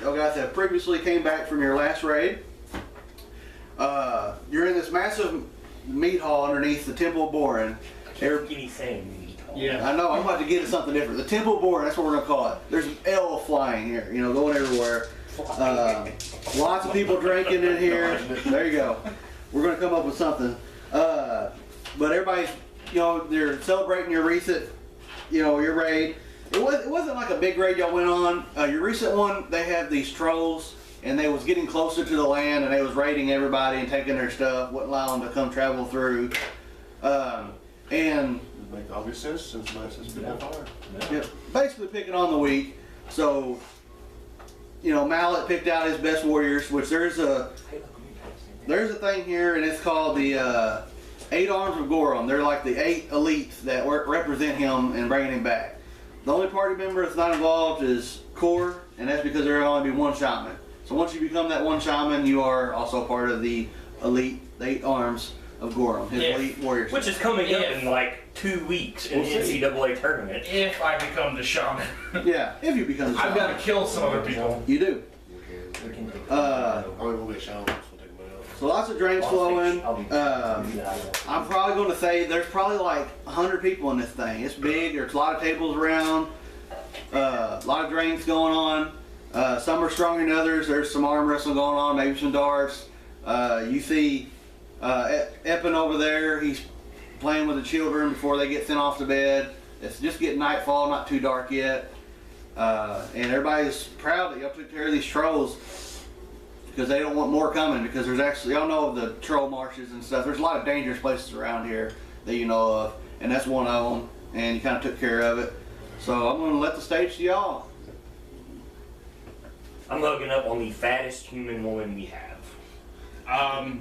y'all guys have previously came back from your last raid. You're in this massive meat hall underneath the Temple of Borin. Yeah. I know, I'm about to get to something different. The Temple of Borin, that's what we're going to call it. There's an L flying here, you know, going everywhere. Lots of people drinking in here. There you go. We're going to come up with something. But everybody's, you know, they're celebrating your recent, you know, your raid. It wasn't like a big raid y'all went on. Your recent one, they had these trolls, and they was getting closer to the land, and they was raiding everybody and taking their stuff, wouldn't allow them to come travel through. And Make obvious sense since my has been on fire. yeah, basically picking on the weak. So, you know, Mallet picked out his best warriors, which there's a thing here, and it's called the 8 Arms of Gorum. They're like the 8 elites that represent him and bringing him back. The only party member that's not involved is Core, and that's because there will only be 1 shaman. So once you become that 1 shaman, you are also part of the elite 8 Arms of Gorum, his elite warriors. Which is coming up in like 2 weeks in the NCAA tournament. If I become the shaman. Yeah, if you become the shaman. I've got to kill some other people. You do. We'll get shaman. So lots of drinks flowing. I'm probably going to say there's probably like 100 people in this thing. It's big. There's a lot of tables around. A lot of drinks going on. Some are stronger than others. There's some arm wrestling going on. Maybe some darts. You see Eppin over there. He's playing with the children before they get sent off to bed. It's just getting nightfall. Not too dark yet. And everybody's proud that y'all took care of these trolls, because they don't want more coming, because there's actually, y'all know of the troll marshes and stuff. There's a lot of dangerous places around here that you know of, and that's one of them, and you kind of took care of it. So I'm going to let the stage to y'all. I'm hooking up on the fattest human woman we have. I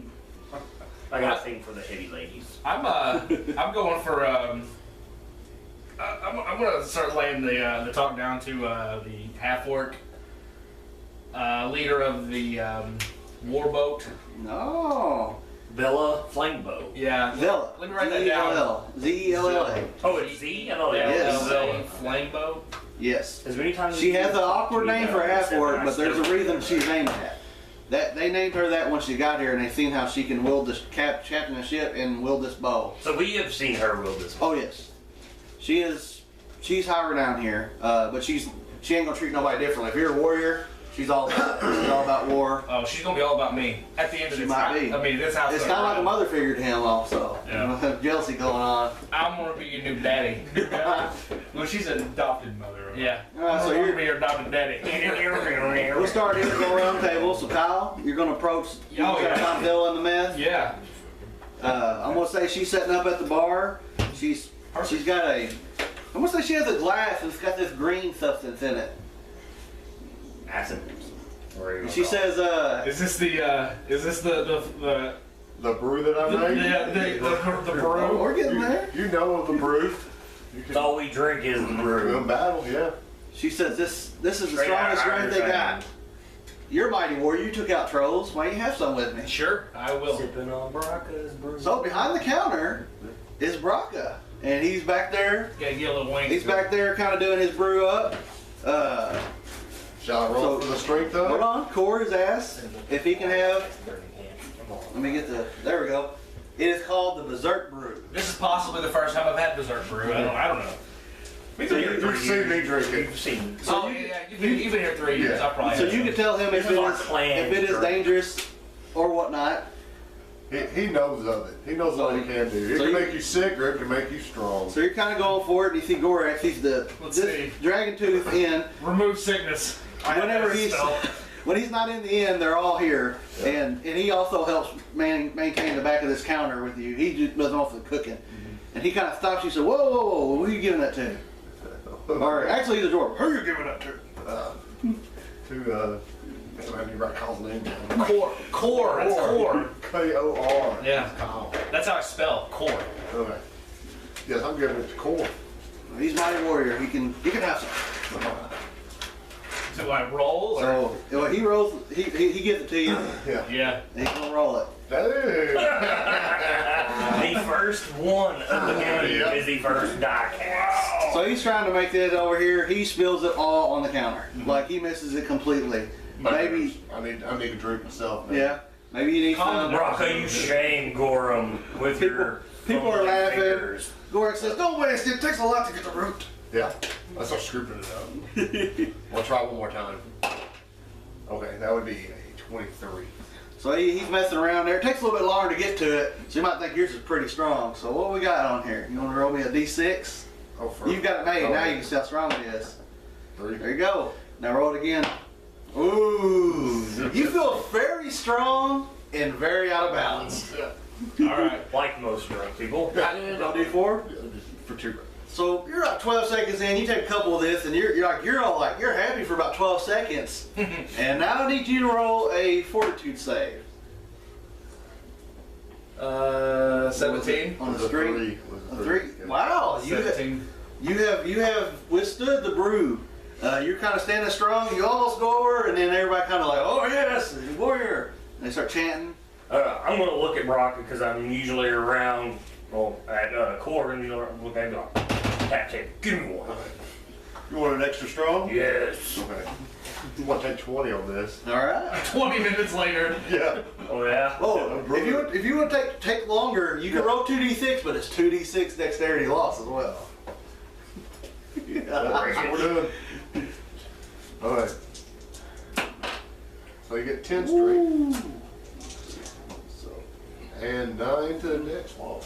got a thing for the heavy ladies. I'm going for I'm gonna start laying the talk down to the half-orc leader of the warboat. No. Villa Flamebow. Yeah. Villa. Let me write that down. Z-E-L-L-A. Oh, it's Z? Yes. Villa Flamebow. Yes. As many times She has an awkward name for a half-orc, but there's a reason she's named that. They named her that when she got here, and they seen how she can wield this captain the ship and wield this bow. So we have seen her wield this bow. Oh yes, she's higher down here, but she ain't gonna treat nobody differently. If you're a warrior, she's all about war. Oh, she's gonna be all about me at the end of She this might house. be. I mean, this house. It's kind of like a mother figure to him, also. Yeah. Jealousy going on. I'm gonna be your new daddy. Well, she's an adopted mother. Yeah. So I'm you're gonna be your adopted daddy. We'll start here, go around the table. So Kyle, you're gonna approach. You find Villa in the mess. Yeah. I'm gonna say she's setting up at the bar. She's got a. I'm gonna say she has a glass and it's got this green substance in it. Acid. She says, Is this the The brew that I made? the brew? we're getting there. You know of the brew. That's all we drink is the brew. In battle, yeah. She says, this is the Straight out strongest of drink they Iron got. You're a mighty warrior. You took out trolls. Why don't you have some with me? Sure, I will. Sipping on Braca's brew. So behind the counter is Braca, and he's back there. Gotta get a little wing. He's back there, kind of doing his brew up. Shall I roll for the strength of Hold it? on, Core has asked if he can have. Let me get the. There we go. It is called the Berserk Brew. This is possibly the first time I've had dessert brew. I don't know. You've seen me drink it. You've seen. Oh yeah, you've been here 3 years. Yeah. I probably. So have you some. can tell him if it is dangerous or whatnot. He knows of it. He knows what it can do. It So can you- make you sick or it can make you strong. So you're kind of going for it. And you see Gorax. He's the Let's see. Dragon Tooth in. Remove sickness. Whenever when he's not in the inn, they're all here, and he also helps maintain the back of this counter with you. He just does most of the cooking, and he kind of stops you. And says, "Whoa, whoa, whoa! Who are you giving that to?" Or actually, he's a dwarf. Who are you giving that to? I need to write Kyle's name down. Core. It's core. K-O-R. Yeah. Kyle. That's how I spell core. Okay. Yes, I'm giving it to Core. He's mighty warrior. He can have some. Do I roll? Or? So well, he rolls. He gives it to you. Yeah. Yeah. And he's gonna roll it. Hey. The first one of the game Yep. is the first die cast. So he's trying to make this over here. He spills it all on the counter. Like he misses it completely. Maybe. I need a drink myself. Man. Yeah. Maybe you need some. Rocco, you shame Gorham with your. People are laughing. fingers. Gorak says, "Don't waste it. It takes a lot to get the root." Yeah. I start scooping it up. We'll try one more time. Okay, that would be a 23. So he's messing around there. It takes a little bit longer to get to it, so you might think yours is pretty strong. So what we got on here? You want to roll me a D6? Oh, for You've got it made. Now you can see how strong it is. 3. There you go. Now roll it again. Ooh. You feel very strong and very out of balance. All right. Like most drunk people. I'll do 4. For 2. So you're about 12 seconds in. You take a couple of this, and you're happy for about 12 seconds. And now I need you to roll a fortitude save 17. on the street. A 3. Yeah. Wow. 17. You have withstood the brew. You're kind of standing strong. You almost go over, and then everybody kind of like, "Oh yes, warrior!" And they start chanting. I'm gonna look at Brock because I'm usually around. Well, at Corbin, you know, look at him. Tap, give me one. You want an extra strong? Yes. Okay. You want to take 20 on this? All right. 20 minutes later. Yeah. Oh yeah. Oh, if you want to take longer, you can roll 2d6, but it's 2d6 dexterity loss as well. That's what we're doing. Alright. So you get 10 straight. So, and 9 to the next one.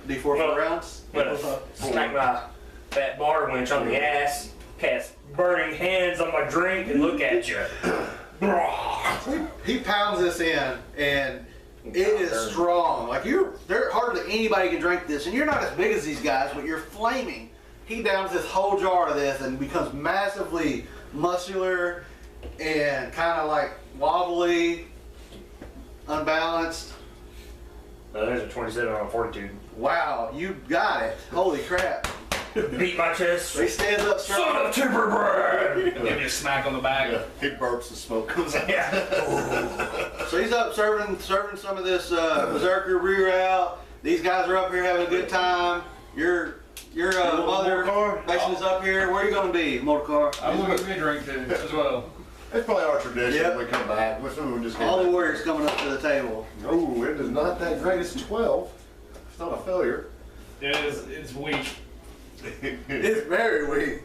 D4 for rounds. I'm gonna smack my fat bar winch on the ass, cast burning hands on my drink, and look at you. He pounds this in, and it is strong. Like there hardly anybody can drink this, and you're not as big as these guys, but you're flaming. He downs this whole jar of this and becomes massively muscular and kind of like wobbly, unbalanced. There's a 27 on fortitude. Wow, you got it. Holy crap. Beat my chest. He stands up strong. Son of timber bread! Give you a smack on the back. Yeah. He burps, the smoke comes out. Yeah. So he's up serving some of this Berserker brew out. These guys are up here having a good time. Your mother basically is up here. Where are you going to be, Motorcar? I'm going to give me a drink too, as well. It's probably our tradition Yep. when we come back. With them, we just All the warriors coming up to the table. Oh, it is not that great. It's 12. It's not a failure. It's weak. It's very weak.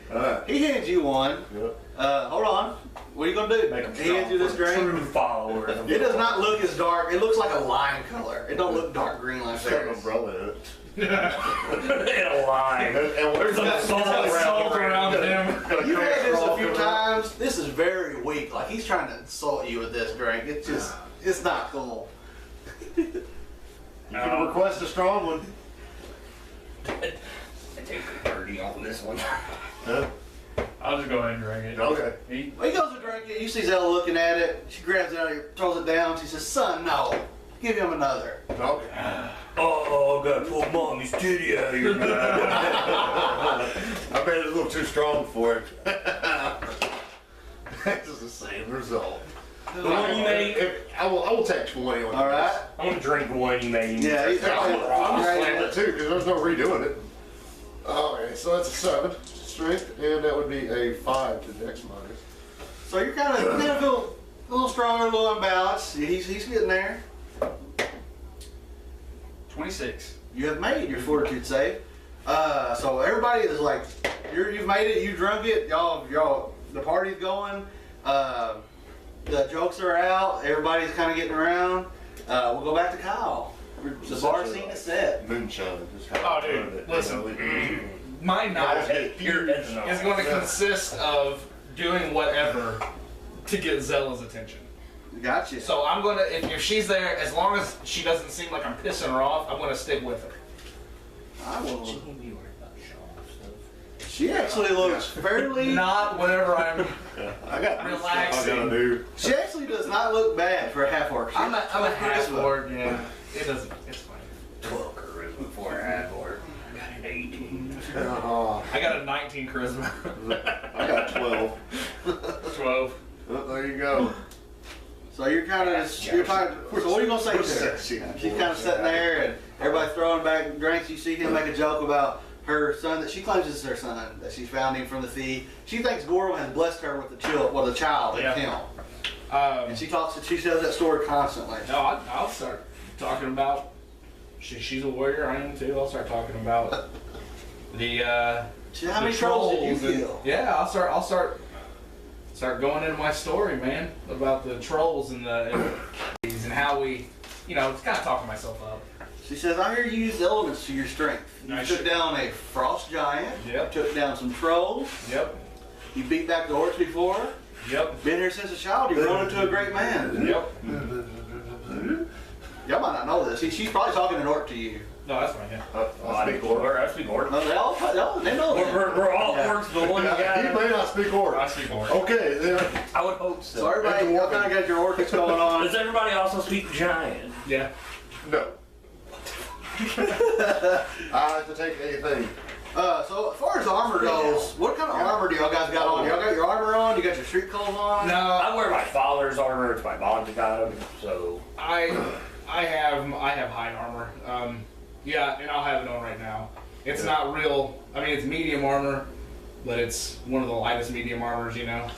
Alright. He hands you one. Yep. Hold on. What are you going to do? Make 'em He hands you this drink. True follower. It does not look as dark. It looks like a lime color. It don't look dark green like It's got an theirs. umbrella in it. In a line. And There's some salt around him. You've had this a few times. This is very weak. Like he's trying to insult you with this drink. It's just, it's not cool. You can request a strong one. I take a 30 on this one. Huh? I'll just go ahead and drink it. Okay. He, Well, he goes to drink it. You see Zella looking at it. She grabs it out of here, throws it down. She says, "Son, no. Give him another." Okay. Oh, gotta pull mommy's titty out of your mouth. I bet it's a little too strong for it. It's the same result. The one you made. I will take 20 on All right. I'm gonna drink the one you made. Yeah, he's I'm right. slam it too because there's no redoing it. Okay, so that's a 7 strength, and that would be a 5 to dex minus. So you're kind of feel a little stronger, a little unbalanced. He's getting there. 26. You have made your fortitude save. So everybody is like, you've made it. You drunk it. Y'all. The party's going. The jokes are out. Everybody's kind of getting around. We'll go back to Kyle. The bar scene is set. Moonshine. Is how Oh, I dude, learned it. listen. My night Pure is going to consist of doing whatever to get Zella's attention. Gotcha. So I'm gonna, if she's there, as long as she doesn't seem like I'm pissing her off, I'm gonna stick with her. I will. She actually looks fairly. Not whenever I'm. I got Relaxing. stuff I gotta do. She actually does not look bad for a half orc. I'm a half charisma. orc, yeah. It doesn't. It's fine. 12 charisma for a half orc. I got an 18. I got a 19 charisma. I got 12. 12. Oh, there you go. So you're kind of you're talking. So what are you gonna say to her? Sexy. She's kind of sitting there, and everybody's throwing back drinks. You see him make a joke about her son that she claims is her son that she found him from the sea. She thinks Gorum has blessed her with a child, Yeah. him. And she tells that story constantly. No, I'll start talking about. She's a warrior. I am too. I'll start talking about the. How many trolls did you kill? Yeah, I'll start going into my story, man, about the trolls and and how we, it's kind of talking myself up. She says, I hear you use elements to your strength. You Nice. took down a frost giant. Yep. Took down some trolls. Yep. You beat back the orcs before. Yep. Been here since a child. You've grown into a great man. Yep. Y'all might not know this. She's probably talking in orc to you. No, that's fine. Yeah. I speak orc. I speak orc. They know this. We're all Yeah. orcs, but one He guy. may not speak orc. I speak orc. Okay, then. I would hope so. So everybody, y'all kind of got your orcics going on. Does everybody also speak giant? Yeah. No. I have to take anything. So as far as armor goes, what kind of armor do y'all guys got on? Y'all got your armor on? You got your street clothes on? No, I wear my father's armor. It's my mom's got him, so. I have hide armor. Yeah, and I'll have it on right now. It's not real. I mean, it's medium armor, but it's one of the lightest medium armors, Yeah,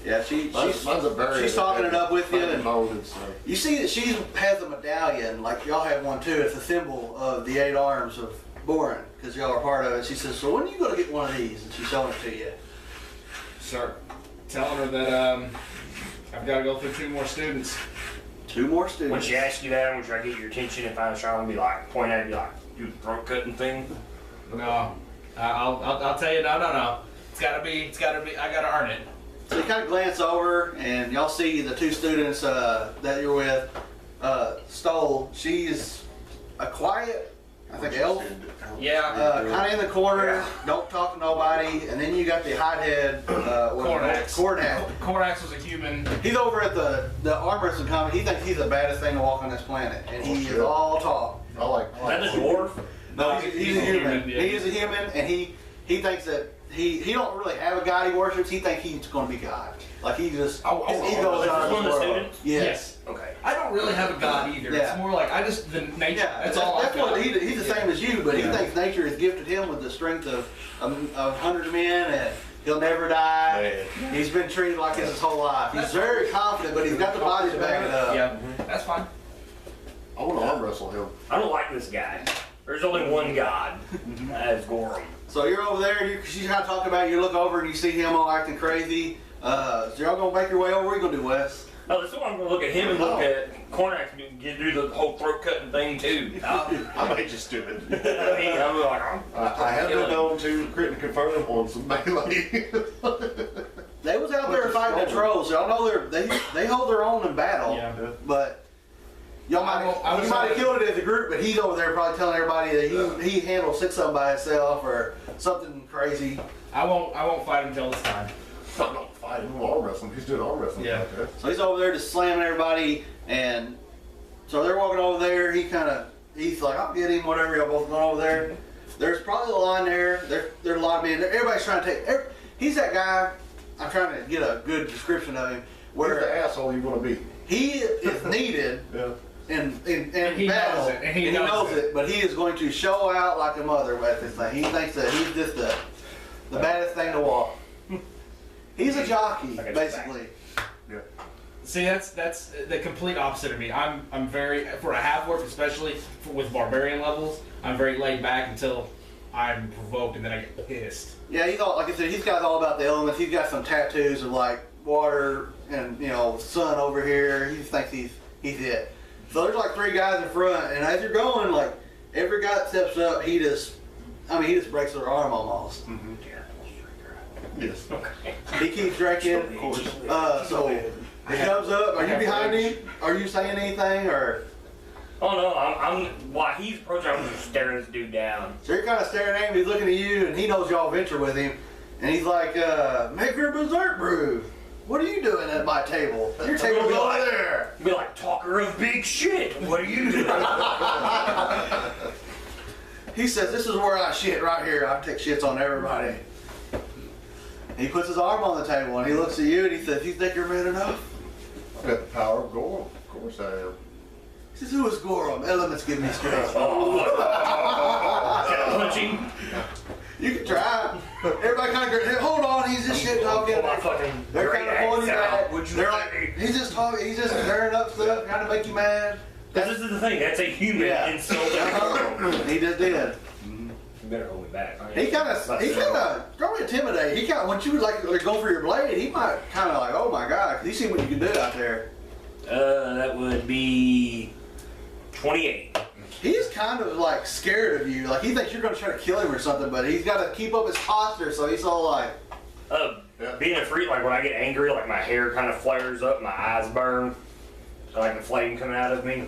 Mine's a very she's talking it up with you. And molded stuff. you see that she has a medallion, like y'all have one too. It's a symbol of the 8 arms of Boren, because y'all are part of it. She says, so when are you going to get one of these? And she's showing it to you. start telling her that I've got to go through 2 more students. 2 more When students. she asks you that, when I get your attention, if I was trying to be like, point at you, like, do the throat cutting thing. No, I'll tell you. No. It's gotta be. I gotta earn it. So you kind of glance over, and y'all see the 2 students that you're with. Stoll, she's a quiet, I think, elf. Yeah. Kind of in the corner, don't talk to nobody. And then you got the hothead, Cornax. Cornax. Cornax was a human. He's over at the armorist and comment. He thinks he's the baddest thing to walk on this planet, and he is all talk. I like Is that the dwarf? No, he's a human. yeah. He is a human, and he thinks that he don't really have a god he worships. He thinks he's going to be God. Like he just his ego is Is out this of one this of the world. students? Yes. Okay. I don't really have a god either. Yeah. It's more like the nature. Yeah, that's all. That's I've got. what he's the same as you, but he thinks nature has gifted him with the strength of 100 men, and he'll never die. He's been treated like this his whole life. He's very confident, but he's got the body to back it up. Yeah, that's fine. I want to arm wrestle him. I don't like this guy. There's only one god. That is Gorum. So you're over there, she's kind of talking about it. You look over and you see him all acting crazy. So y'all gonna make your way over? What are you gonna do, Wes? No, this is why I'm gonna look at him and look at Cornax and do the whole throat cutting thing too. I may just do it. I mean, I'm like, I have been known to crit and confirm on some melee. They was out there fighting the trolls. Y'all know they hold their own in battle. Yeah. But y'all I might was have saying- killed it as a group, but he's over there probably telling everybody that he handled 6 of them by himself or something crazy. I won't fight until it's time. I'm not fighting him, arm wrestling. He's doing arm wrestling. Yeah. Like that. So he's over there just slamming everybody, and so they're walking over there. He's like, I'll get him, whatever. Y'all both going over there. There's probably a line there. There's a lot of men. Everybody's trying to take. He's that guy. I'm trying to get a good description of him. Where's the Where asshole you want to be? he is needed Yeah. in he battle, knows it, and he knows knows it. But he is going to show out like a mother with this thing. He thinks that he's just the baddest thing to walk. He's a jockey, basically. Yeah. See, that's the complete opposite of me. I'm very, for a half orc, especially with barbarian levels, I'm very laid back until I'm provoked, and then I get pissed. Yeah, he's all, like I said, he's got all about the elements. He's got some tattoos of like water and sun over here. He just thinks he's it. So there's like 3 guys in front, and as you're going, like every guy that steps up, he just breaks their arm almost. Mm-hmm. Yes. okay. He keeps drinking. Of course. So he comes up. Are you behind him? Are you saying anything or? Oh no, I'm while he's approaching, I'm just staring this dude down. So you're kind of staring at him. He's looking at you, and he knows y'all venture with him. And he's like, "Make her berserk brew. What are you doing at my table? Your table's over there." Be like, talker of big shit. What are you doing? He says, "This is where I shit right here. I take shits on everybody." He puts his arm on the table and he looks at you and he says, "You think you're man enough?" I've got the power of gold. Of course I am. He says, "Who is Gorum? Elements give me strength." Oh, punching. You can try. Everybody kind of hold on. He's just shit talking. Pull my fucking They're great kind of pulling you axe out. back. Would you They're say? like, he's just talking. He's just stirring up stuff, trying to make you mad. This is the thing. That's a human Yeah. insulting. He just did. You better hold me back. He kind of probably intimidated. He kind of, when you like go for your blade, he might kind of like, oh my god, 'cause he see what you can do out there. That would be 28. He's kind of like scared of you. Like he thinks you're going to try to kill him or something, but he's got to keep up his posture. So he's all like, Being a freak, like when I get angry, like my hair kind of flares up, my eyes burn, like the flame coming out of me.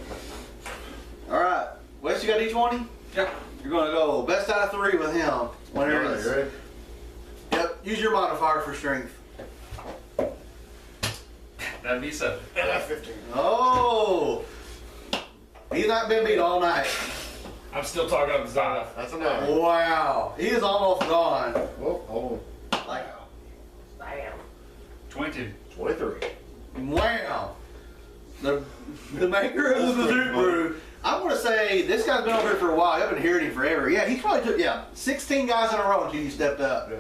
all right, Wes, you got D20? Yep. You're going to go best out of 3 with him. Whenever Alright, it's, you ready? yep. Use your modifier for strength. That'd be 7. I got 15. Oh, he's not been beat all night. I'm still talking up Zala. That's a 9. Wow, he is almost gone. Well, hold Like, Damn. 20. on. 23. wow. The maker of the Duke Brew. I'm gonna say this guy's been over here for a while. I've been hearing him forever. Yeah, he probably took 16 guys in a row until you stepped up. Yeah.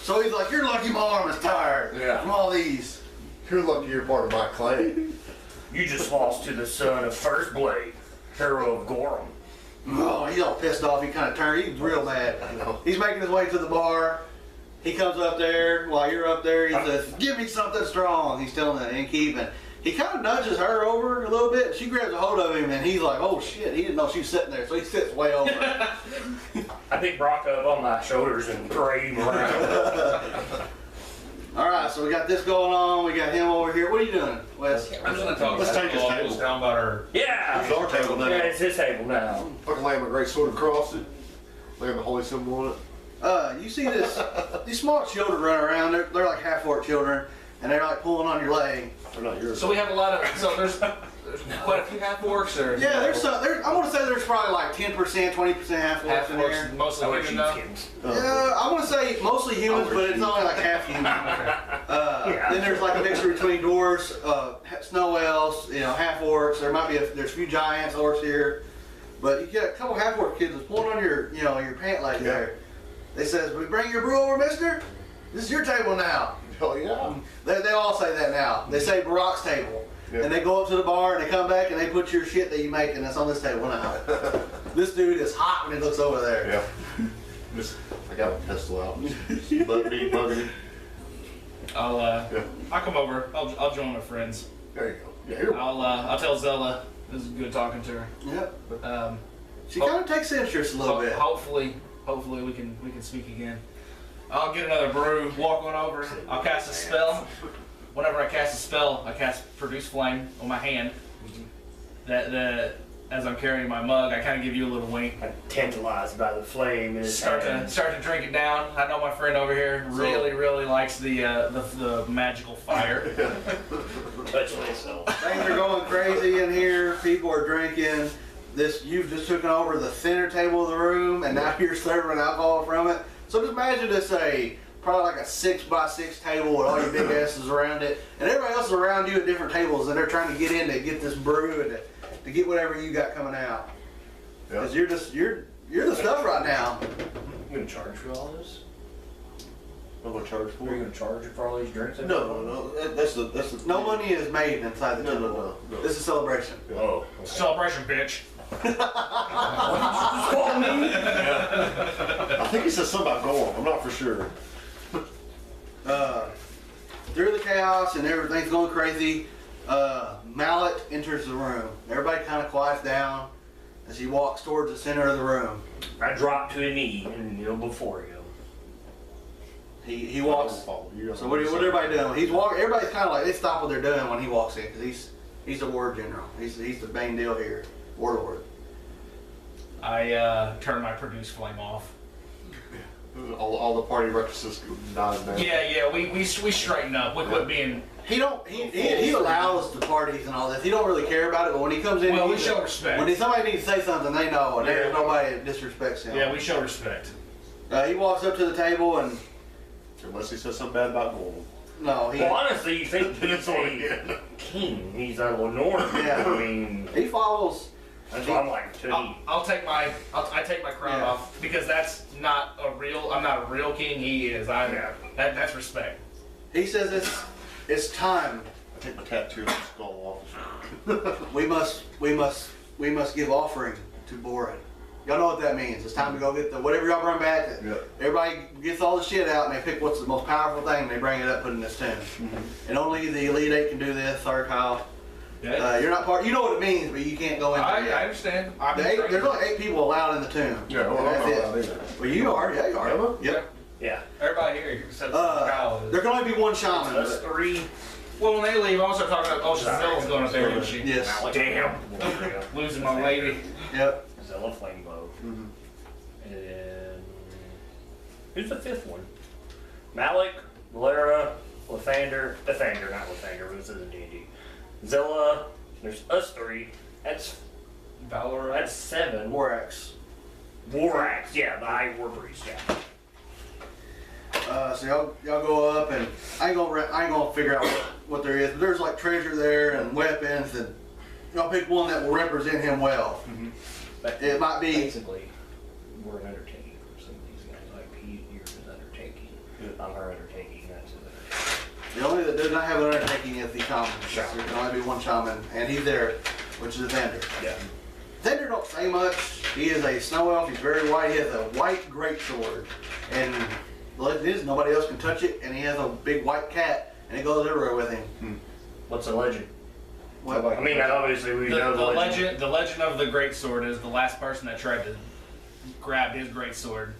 So he's like, "You're lucky my arm is tired Yeah. from all these." You're lucky you're part of my clan. You just lost to the son of First Blade, hero of Gorham. Oh, he's all pissed off. He kind of turned. He's real mad. I know. He's making his way to the bar. He comes up there while you're up there. He says, "Give me something strong." He's telling the innkeep, and he kind of nudges her over a little bit. She grabs a hold of him, and he's like, "Oh shit!" He didn't know she was sitting there, so he sits way over. I pick Brock up on my shoulders and parade him around. All right, so we got this going on. We got him over here. What are you doing, Wes? I'm just gonna talk Let's take his table. down about her. Yeah! It's our table now. Yeah, it's his table now. Fucking lay my great sword across it. Laying the holy symbol on it. You see these small children run around. They're like half-orc children, and they're like pulling on your leg. They're not yours. So we have a lot of. So there's quite a few half orcs, or Yeah, there's some. I want to say there's probably like 10%, 20% half-orcs half in there. orcs, mostly I wear human though. sheepskins. Yeah, I want to say mostly humans, but it's only like half human. Then there's like a mixture between dwarves, snow elves, half orcs. There might be there's a few giants, orcs here, but you get a couple half orc kids that's pulling on your your pant leg there. They says, "We bring your brew over, Mister. This is your table now." Hell yeah. They all say that now. They say Barack's table. Yeah. And they go up to the bar and they come back and they put your shit that you make and that's on this table now. This dude is hot when he looks over there. Yeah. I got a pistol out. Bugging. I'll come over. I'll join my friends. There you go. Yeah, here. I'll tell Zella. It was good talking to her. Yep. She kind of takes interest a little bit. Hopefully we can speak again. I'll get another brew, walk on over, I'll cast a spell. Whenever I cast a spell, I cast Produce Flame on my hand. That as I'm carrying my mug, I kind of give you a little wink. I'm tantalized by the flame. And Start to drink it down. I know my friend over here really likes the magical fire. touch myself. Things are going crazy in here. People are drinking. You've just taken over the center table of the room and now you're serving alcohol from it. So just imagine this probably like a 6x6 table with all your big asses around it, and everybody else is around you at different tables, and they're trying to get in to get this brew and to get whatever you got coming out. Because you're the stuff right now. You gonna charge for all this? I'm gonna charge for Are you it. gonna charge for all these drinks? No. That's the. No money is made inside the table. No. This is a celebration. Oh. Celebration, bitch. Call me? I think he said something about Gorham. I'm not for sure. Through the chaos and everything's going crazy, Mallet enters the room. Everybody kind of quiets down as he walks towards the center of the room. I drop to a knee and kneel before you. He walks. So what everybody doing? He's walking. Everybody's kind of like they stop what they're doing when he walks in because he's the ward general. He's the main deal here. Warlord. I turn my Produce Flame off. All the party recklessness dies down. Yeah, we straighten up. We quit being. He allows the parties and all this. He don't really care about it, but when he comes in, We show respect. When somebody needs to say something, they know, and there's nobody that disrespects him. Yeah, we show respect. He walks up to the table and Unless he says something bad about Gorham. no, Well, honestly, you think he's a king. He's a Lenore. Yeah. I mean, he follows That's why I'm like, to eat. I take my crown Yeah. off because that's not a real. I'm not a real king. He is. That's respect. He says it's time. I take my tattoo on the skull off. We must give offering to Borin. Y'all know what that means. It's time to go get whatever y'all bring back. Yeah. Everybody gets all the shit out and they pick what's the most powerful thing and they bring it up, put it in this tomb. And only the Elite Eight can do this. Sorry, Kyle. Yeah. You're not part. You know what it means, but you can't go in. I understand. There's only 8 people allowed in the tomb. Yeah, well, And I'm that's not it. allowed either. Well, you are. Yeah, you are. Am I? Yep. Yeah. Everybody here except for Kyle. There can only be one shaman. Us 3. Well, when they leave, I also talking about Zella's going up there, isn't she? Yes. Damn. Losing my lady. Yep. Zella Flame Bow. Mhm. And who's the 5th one? Malik, Valera, Lathander, not Lathander, but this is a D&D. Zilla, there's us 3. That's Valor. 7. Morax. Vorax, yeah, the High War Priest, yeah. So y'all go up and I ain't gonna figure out what there is, but there's like treasure there and weapons, and y'all pick one that will represent him well. But It might be. basically, we're an undertaking for some of these guys. Like, you're his undertaking. I'm her undertaking, that's his undertaking. The only that does not have an undertaking is the shaman. Shaman. There can only be one shaman, and he's there, which is Thunder. Yeah. Thunder don't say much. He is a snow elf. He's very white. He has a white greatsword, and the legend is nobody else can touch it. And he has a big white cat, and it goes everywhere with him. What's the legend? What? I mean, obviously we know The legend of the great sword is the last person that tried to grab his great sword.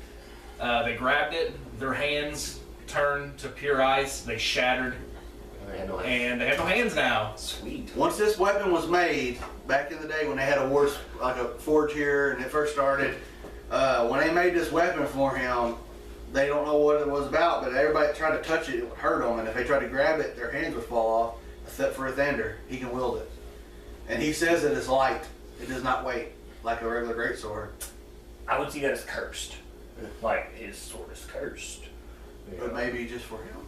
They grabbed it. Their hands turned to pure ice. They shattered, and they have no hands now. Sweet. Once this weapon was made, back in the day when they had a war, like a forge here, and it first started, when they made this weapon for him, they don't know what it was about, but everybody that tried to touch it, it would hurt them, and if they tried to grab it, their hands would fall off, except for Thunder. He can wield it. And he says it is light. It does not weigh like a regular greatsword. I would see that as cursed. Like, his sword is cursed. But maybe just for him.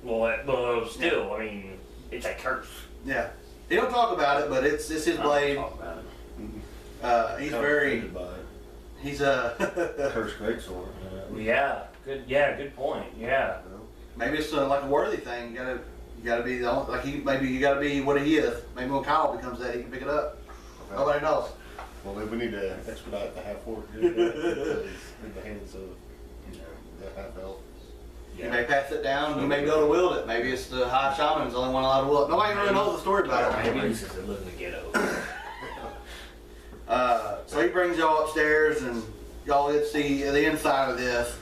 Well, still, I mean, it's a curse. Yeah. He don't talk about it, but it's his blade. Talk about it. He's very, he's a, Cursed greatsword. Yeah, good point. Yeah. maybe it's like a worthy thing. You gotta be the only, like you gotta be what he is. Maybe when Kyle becomes that, he can pick it up. Nobody knows. Well, we need to expedite the half orc in the hands of the half elf. You may pass it down, you may be able to wield it. Maybe it's the high shaman's the only one allowed to wield it. Nobody really knows the story about it. Maybe that live in the ghetto. So he brings y'all upstairs and y'all get to see the inside of this.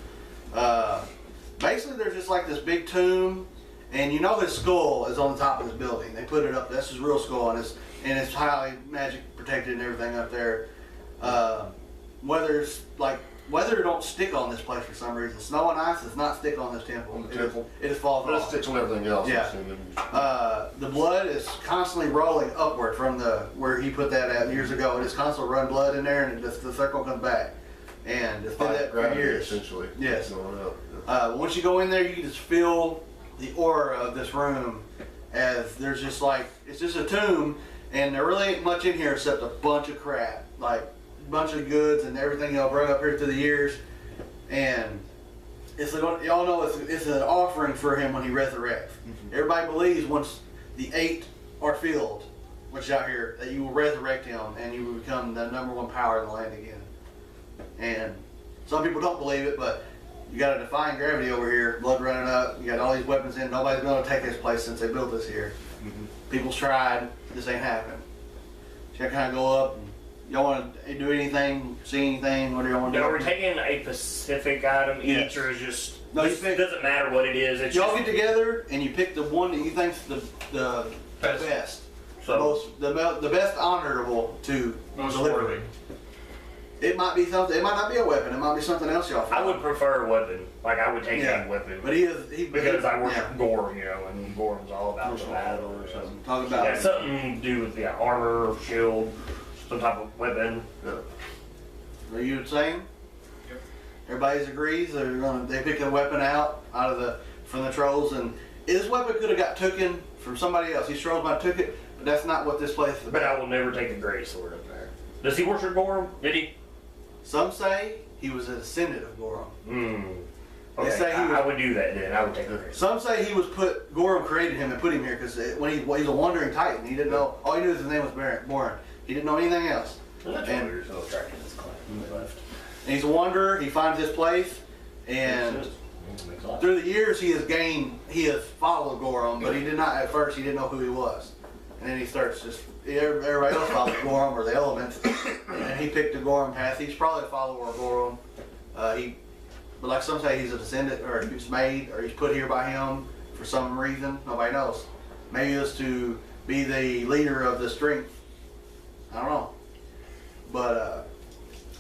Basically there's just like this big tomb, and you know his skull is on the top of this building. They put it up, that's his real skull, and it's highly magic protected and everything up there. Weather don't stick on this place for some reason. Snow and ice does not stick on this temple. On the temple? It just falls But it off. sticks on everything else. Yeah. I'm assuming. The blood is constantly rolling upward from where he put that at years ago. It just constantly run blood in there, and the circle comes back. And it's been that for Gravity, years. essentially. Yes. Going up. Once you go in there, you can just feel the aura of this room, as there's just like, it's just a tomb, and there really ain't much in here except a bunch of crap, like a bunch of goods and everything y'all brought up here through the years. And y'all know it's an offering for him when he resurrects. Everybody believes once the 8 are filled, which is out here, that you will resurrect him and you will become the #1 power in the land again. And some people don't believe it, but you got a defying gravity over here, blood running up, you got all these weapons in, nobody's been able to take this place since they built this here. People's tried, this ain't happened. So you kind of go up, and y'all want to do anything, see anything, what do y'all want to do? Now, are we taking a specific item Yes. each, or is just, No, you it pick- doesn't matter what it is, it's Y'all just, get together and you pick the one that you think's the best. so, The best honorable to Most deliver. worthy. It might be something, it might not be a weapon, it might be something else y'all I find. would prefer a weapon. Like, I would take Yeah. a weapon. But Because I worship yeah. Gore, and Gore's all about the battle or something. Talk about Yeah, it. something to do with armor, shield, some type of weapon. Yeah. Are you the same? Yep. Everybody agrees they pick a weapon out from the trolls, and this weapon could have got taken from somebody else. These trolls might have took it, but that's not what this place is But about. I will never take a great sword up there. Does he worship Gorham? Did he? Some say he was a descendant of Gorham. Okay, They say he was, I would do that then. I would take it. some say he was Gorham created him and put him here because when he's a wandering titan, he didn't know. All he knew is his name was Boren. He didn't know anything else. That's And- why you're so attracted to this clan. They left. And he's a wanderer. He finds this place, and Makes a lot. through the years he has followed Gorham, but he did not at first. He didn't know who he was, and then he starts just everybody else followed Gorham or the elements, and he picked the Gorham path. He's probably a follower of Gorham. But like some say, he's a descendant, or he's made, or he's put here by him for some reason. Nobody knows. Maybe it was to be the leader of the strength. I don't know. But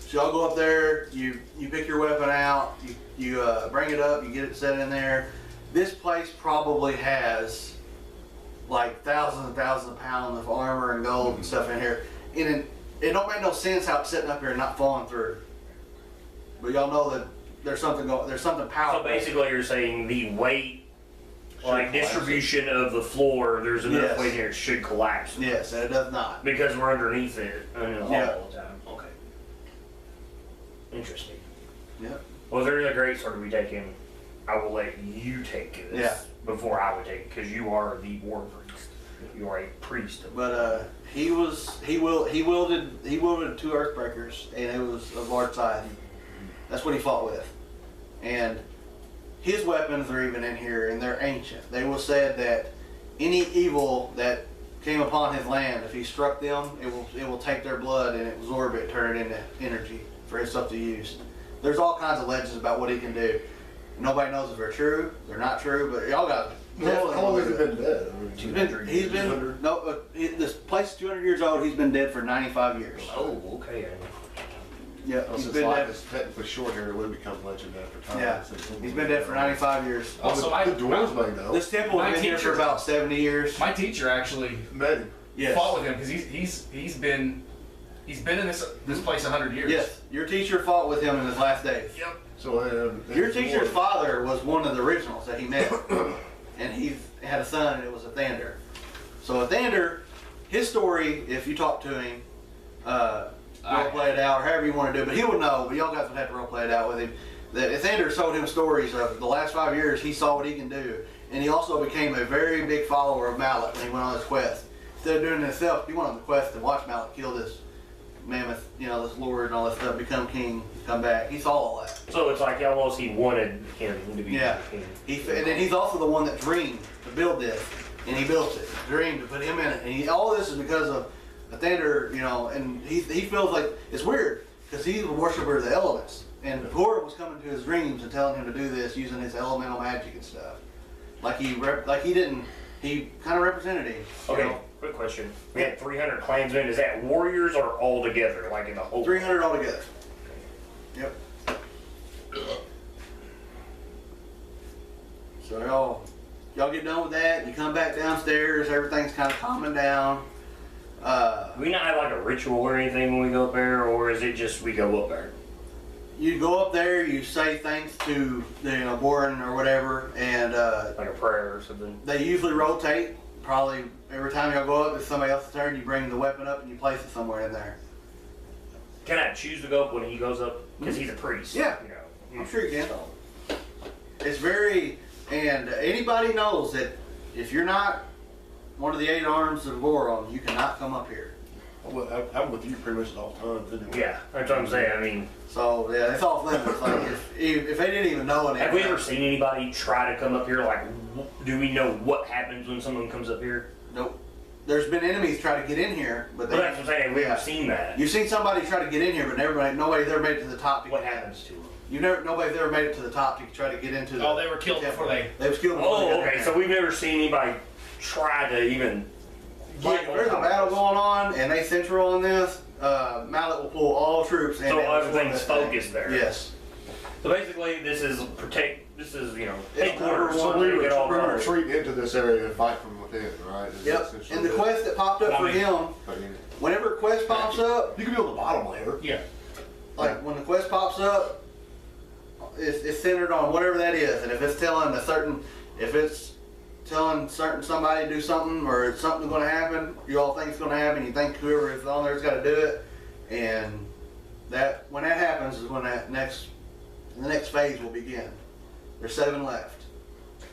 so y'all go up there. You pick your weapon out. You bring it up. You get it set in there. This place probably has like thousands and thousands of pounds of armor and gold and stuff in here. And it don't make no sense how it's sitting up here and not falling through. But y'all know that there's something powerful. So basically, you're saying the weight, like distribution of the floor, there's enough Yes. weight here it should collapse. Yes, and it does not. Because we're underneath it in the hall Yeah. all the time. Okay. Interesting. Yep. Well, if there is a great sword to be taken, I will let you take this Yeah. before I would take it, because you are the war priest. You are a priest of But he wielded 2 earthbreakers, and it was of large size. That's what he fought with. And his weapons are even in here, and they're ancient. They will said that any evil that came upon his land, if he struck them, it will take their blood and absorb it, turn it into energy for his stuff to use. There's all kinds of legends about what he can do. Nobody knows if they're true, they're not true, but y'all got How long has he been dead? this place is 200 years old. He's been dead for 95 years. Oh, okay. Yeah, Well, he's since been life dead. is technically short here, it would become legend after time. Yeah, he's been dead for 95 years. Also, the dwarves may know. This temple has My been here teacher- for about 70 years. My teacher actually Maybe. Yes. fought with him because he's been in this place 100 years. Yes, your teacher fought with him in his last days. Yep. So Your teacher's father was one of the originals that he met, and he had a son, and it was a Thander. So a Thander, his story, if you talk to him, role play it out, or however you want to do it, but he would know, but y'all guys would have to role play it out with him, that Thander told him stories of the last 5 years he saw what he can do, and he also became a very big follower of Mallet when he went on his quest. Instead of doing it himself, he went on the quest to watch Mallet kill this mammoth, this lord and all that stuff, become king, come back. He saw all that. So it's like almost he wanted him to be Yeah. king. And then he's also the one that dreamed to build this, and he built it. Dreamed to put him in it, and all this is because of a Thunder, and he feels like it's weird because he's a worshiper of the elements, and Horror was coming to his dreams and telling him to do this using his elemental magic and stuff. He kind of represented him. Okay, quick question. We had 300 clansmen. Is that warriors or all together, like in the whole? 300 altogether. Yep. So y'all get done with that. You come back downstairs. Everything's kind of calming down. Do we not have like a ritual or anything when we go up there, or is it just we go up there? You go up there. You say thanks to Boren or whatever, and Like a prayer or something? they usually rotate. Probably every time y'all go up, it's somebody else's turn. You bring the weapon up and you place it somewhere in there. Can I choose to go up when he goes up? Because he's a priest. Yeah. I'm sure you can. It's very, and anybody knows that if you're not one of the 8 arms of Boron, you cannot come up here. I'm with you pretty much at all times anyway. Yeah, that's what I'm saying. I mean, So yeah, it's off limits. Like if they didn't even know it. have we ever seen anybody try to come up here? Like, do we know what happens when someone comes up here? Nope. There's been enemies try to get in here, but But that's what I'm saying. Have we Yeah. ever seen that? You've seen somebody try to get in here, but nobody's ever made it to the top. What happens to them? Nobody's ever made it to the top to try to get into the. Oh, they were killed before they. They was killed. Before they Oh, got in okay. there. So we've never seen anybody try to even. Like, if there's a battle going on and they central on this, Mallet will pull all troops in. So and everything's destroy that focused there. Yes. So basically, this is It's headquarters. So we get all right. retreat into this area and fight from within, right? Is Yep. that essentially And the it? quest that popped up for him, I mean, whenever a quest pops up, you can be on the bottom layer. Yeah. like when the quest pops up, it's centered on whatever that is. And if it's telling somebody to do something or it's something going to happen, you all think it's going to happen, you think whoever is on there's got to do it, And that when that happens is when the next phase will begin. There's 7 left.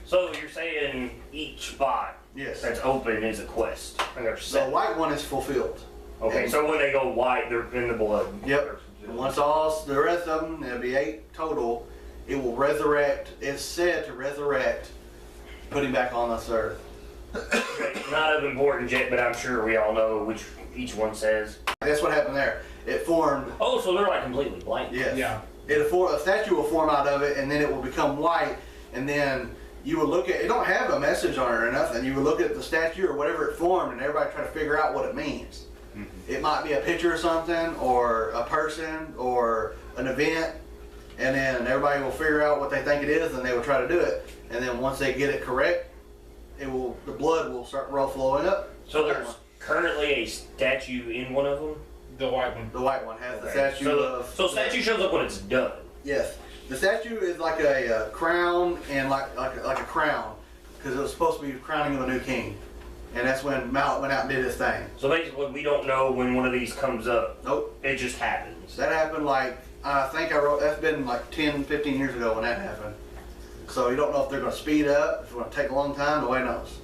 So you're saying each spot Yes. that's open is a quest, and there's The 7. white one is fulfilled. Okay, so when they go white, they're in the blood. Yep. And once all the rest of them, there'll be 8 total. It will resurrect. It's said to resurrect, put him back on this earth. Okay, not of importance yet, but I'm sure we all know which each one says. That's what happened there. It formed. Oh, so they're like completely blank. Yes. Yeah. A statue will form out of it, and then it will become white, and then you will look at it. Don't have a message on it or nothing. You will look at the statue or whatever it formed, and everybody try to figure out what it means. It might be a picture of something, or a person, or an event, and then everybody will figure out what they think it is, and they will try to do it. And then once they get it correct, the blood will start flowing up. So there's currently a statue in one of them. The white one. The white one has the Okay. statue So, of. so statue shows up when it's done. Yes, the statue is like a crown and like a crown, because it was supposed to be the crowning of a new king, and that's when Mallet went out and did his thing. So basically, we don't know when one of these comes up. Nope, It just happens. that happened like I think I wrote. That's been like 10, 15 years ago when that happened. So you don't know if they're going to speed up, if it's going to take a long time. Nobody knows.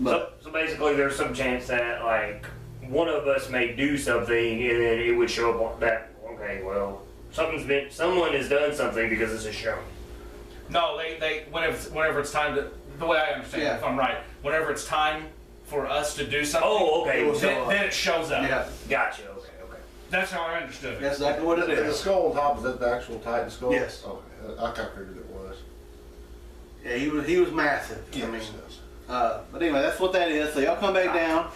But So basically, there's some chance that like one of us may do something, and then it would show up on that. Okay, well, someone has done something because this is shown. No, they whenever it's time to, the way I understand Yeah. it, if I'm right, whenever it's time for us to do something, Oh, okay. It was- then it shows up. yeah, Gotcha. Okay. That's how I understood it. that's exactly what it And the is. skull on top, is that the actual Titan skull? Yes. Okay, I kind of figured it was. Yeah, he was massive. I mean, but anyway, that's what that is. So y'all come back down.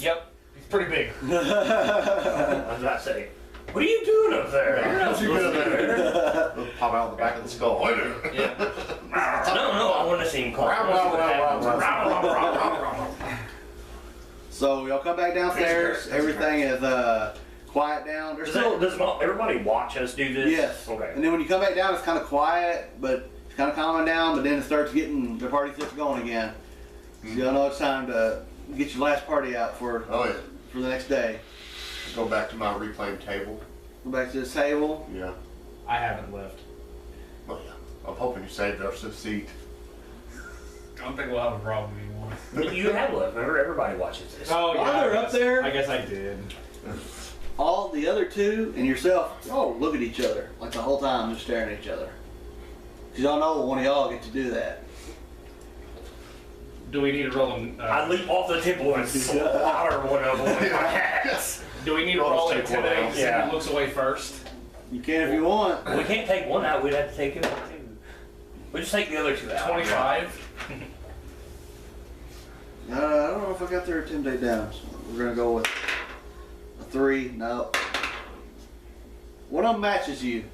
Yep, he's pretty big. I was about to say, what are you doing up there? You're not supposed to be there. Pop out the back of the skull. Yeah. No, I want to see him call. So y'all come back downstairs. Everything is quiet down. There's still Does not everybody watch us do this? yes. Okay. And then when you come back down, it's kind of quiet, but it's kind of calming down. But then it starts getting the party starts going again. So y'all know it's time to get your last party out for Oh yeah. the next day. Go back to my reclaimed table. Go back to this table. Yeah. I haven't left. Oh yeah. I'm hoping you saved us a seat. I don't think we'll have a problem anymore. You have left. Remember, everybody watches this. Oh While they're up there, I guess I did. all the other two and yourself, y'all look at each other like the whole time, just staring at each other. Cause y'all know one of y'all get to do that. Do we need to roll I leap off the temple and slaughter one of them with my axe. Do we need to I'll roll just take one intimidate out. to see Yeah. who looks away first? You can if you want. We can't take one out. We'd have to take him out too. We'll just take the other two out. 25. I don't know if I got their intimidate down. So we're gonna go with a 3. No. One of them matches you.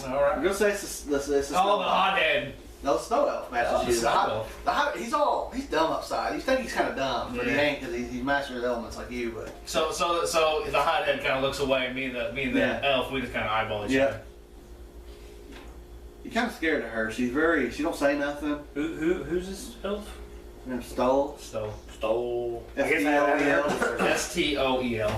All right. I'm gonna say it's the Oh, the hothead. No, the snow elf matches Oh, the you. snow elf. He's dumb upside. You think he's kind of dumb, but he Yeah. ain't because he's master of the elements like you. But So the hothead kind of looks away. Me and the Yeah. elf, we just kind of eyeball each Yeah. other. you're kind of scared of her. She don't say nothing. Who's this elf? You know, Stole. Stole. I guess I haven't heard of her. Stoel.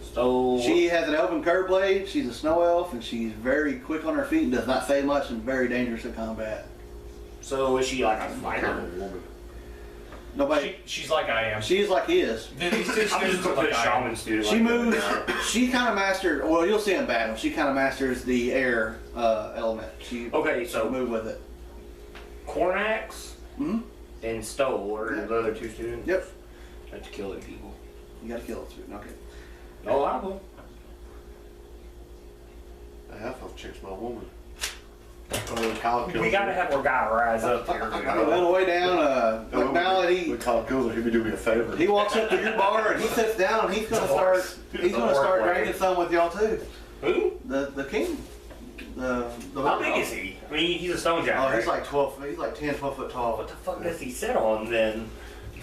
Stole. She has an elven curve blade. She's a snow elf, and she's very quick on her feet and does not say much and very dangerous in combat. So is she like a fighter? Nobody. She's like I am. She's like he is. These two I'm just students gonna look put a like I am. shaman student. She like moves. that. She kind of mastered. Well, you'll see in battle. She kind of masters the air element. She Okay, so move with it. Cornax Hmm. and Stole are Yeah. the other two students. Yep. Have to kill them people. You gotta kill it. Okay. Oh, I will. The half of chick's my woman. We gotta have our guy rise up here. On the way down, McNally, We call it cool. He'd be doing me a favor. he walks up to your bar and he sits down and he's gonna start. He's gonna start drinking some with y'all too. Who? The king. The How big is he? I mean, he's a stone giant. Oh, he's right? like 12. He's like 10, 12 foot tall. What the fuck does he sit on then?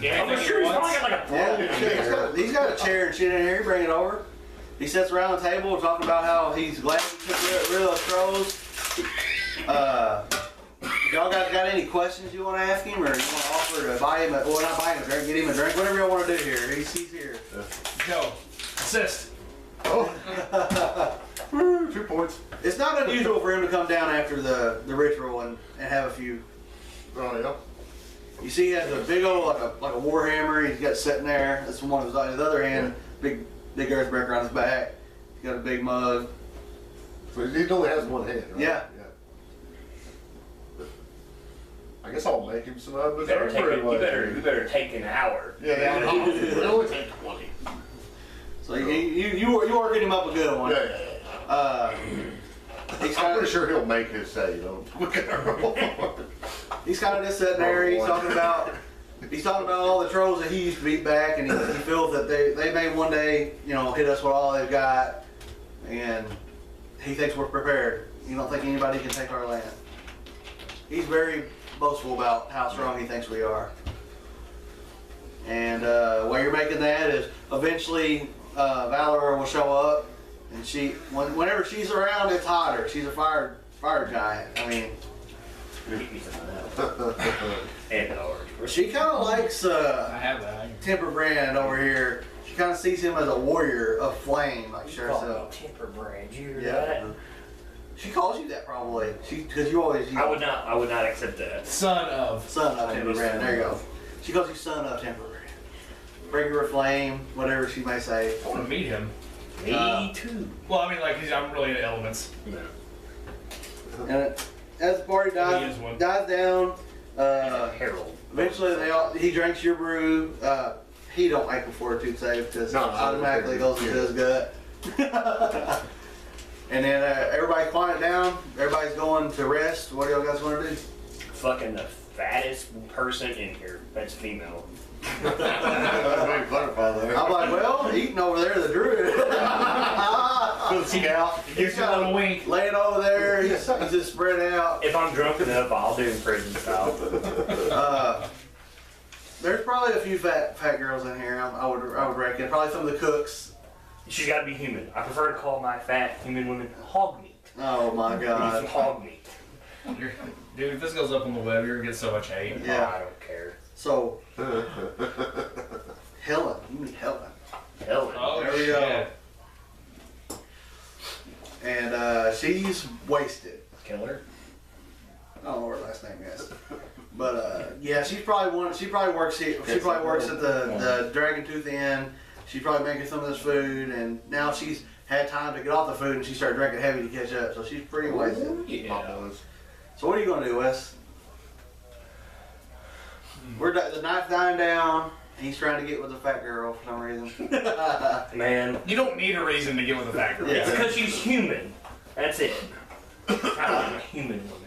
Yeah, I'm sure he's probably got like a Yeah, throne in he's here. got a chair and shit in here. You bring it over. He sits around the table talking about how he's glad he took rid of those trolls. Y'all guys got any questions you want to ask him, or you want to offer to buy him? Well, not buy him a drink, get him a drink, whatever y'all want to do here. He's here. Joe, Assist. Oh. Woo, 2 points. It's not unusual for him to come down after the ritual and have a few. Oh, yeah. You see, he has a big old like a war hammer. He's got sitting there. That's one of his. On his other hand, big earthbreaker on his back. He's got a big mug. So he only has one hand, right? Yeah. I guess I'll make him some of You his better, own take bread you, while better, he- you better take an hour. Yeah, they only take 20. So you working him up a good one. Yeah. He's I'm kind pretty of sure he'll make his say, you know. he's kind of just sitting there. He's talking about all the trolls that he used to beat back, and he feels that they may one day, you know, hit us with all they've got, and he thinks we're prepared. You don't think anybody can take our land. He's very boastful about how strong he thinks we are. And while you're making that is eventually Valor will show up, and whenever she's around, it's hotter. She's a fire giant. I mean, Get me some of that. And ours. she kind of likes I have that. Temper Brand over here. She kind of sees him as a warrior of flame, like Call me herself. Temper Brand. You hear Yeah. that? She calls you that probably. Because you always I would not accept that. Son of. son of Temper Brand. There you go. She calls you son of Temper Brand. Breaker of flame, whatever she may say. I want to meet him. Me too. Well, I mean, like, I'm really into elements. And as the party He dies is one. down, Harold. eventually he drinks your brew. He don't make a fortitude save because No, automatically goes into his gut. And then everybody quiet down. Everybody's going to rest. What do y'all guys want to do? Fucking the fattest person in here. That's female. Let me clarify that. I'm like, well, eating over there, the druid. Good scout. He gives you a little wink. Laying over there, he's just spread out. If I'm drunk enough, I'll do prison style. There's probably a few fat girls in here. I would reckon. Probably some of the cooks. She's got to be human. I prefer to call my fat human women hog meat. Oh my Some god. hog meat. Dude, if this goes up on the web, you're gonna get so much hate. Yeah. Oh, I don't care. So, Helen, you meet Helen. Hell, Oh, There we shit. go. And she's wasted. killer. I don't know her last name is. But yeah, she probably works here. She probably works at the Dragon Tooth Inn. She's probably making some of this food, and now she's had time to get off the food, and she started drinking heavy to catch up. So she's pretty wasted. Yeah. So what are you gonna do, Wes? The night's dying down, and he's trying to get with the fat girl for some reason. Man, You don't need a reason to get with a fat girl. Yeah. it's because she's human. That's it. I'm a human woman.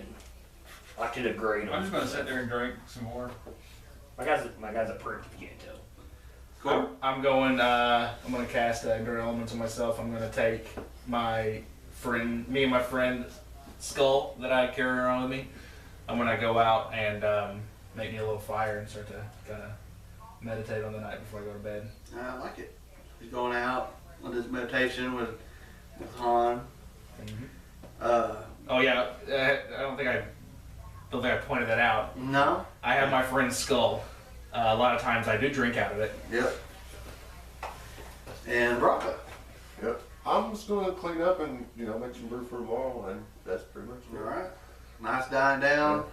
I can degrade I'm just them. gonna sit there and drink some more. My guy's a prick, if you can't tell. Cool. I'm gonna cast Great Elements on myself. I'm gonna take me and my friend Skull that I carry around with me. I'm gonna go out and make me a little fire and start to kind of meditate on the night before I go to bed. I like it. He's going out on his meditation with Han. Oh yeah, I don't think I pointed that out. No. I have my friend Skull. A lot of times I do drink out of it. Yep. And Rocco. Yep. I'm just gonna clean up and make some brew for tomorrow, and that's pretty much it. All right. Night's dying down.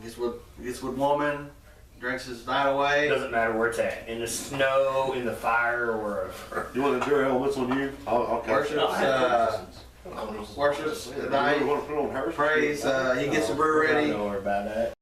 Gets with woman. Drinks his night away. It doesn't matter where it's at. In the snow, in the fire, or wherever. You want to do elements on you? I'll catch you. Worships the night. You want to put on hers? Prays. He gets the brew ready. Don't worry about that.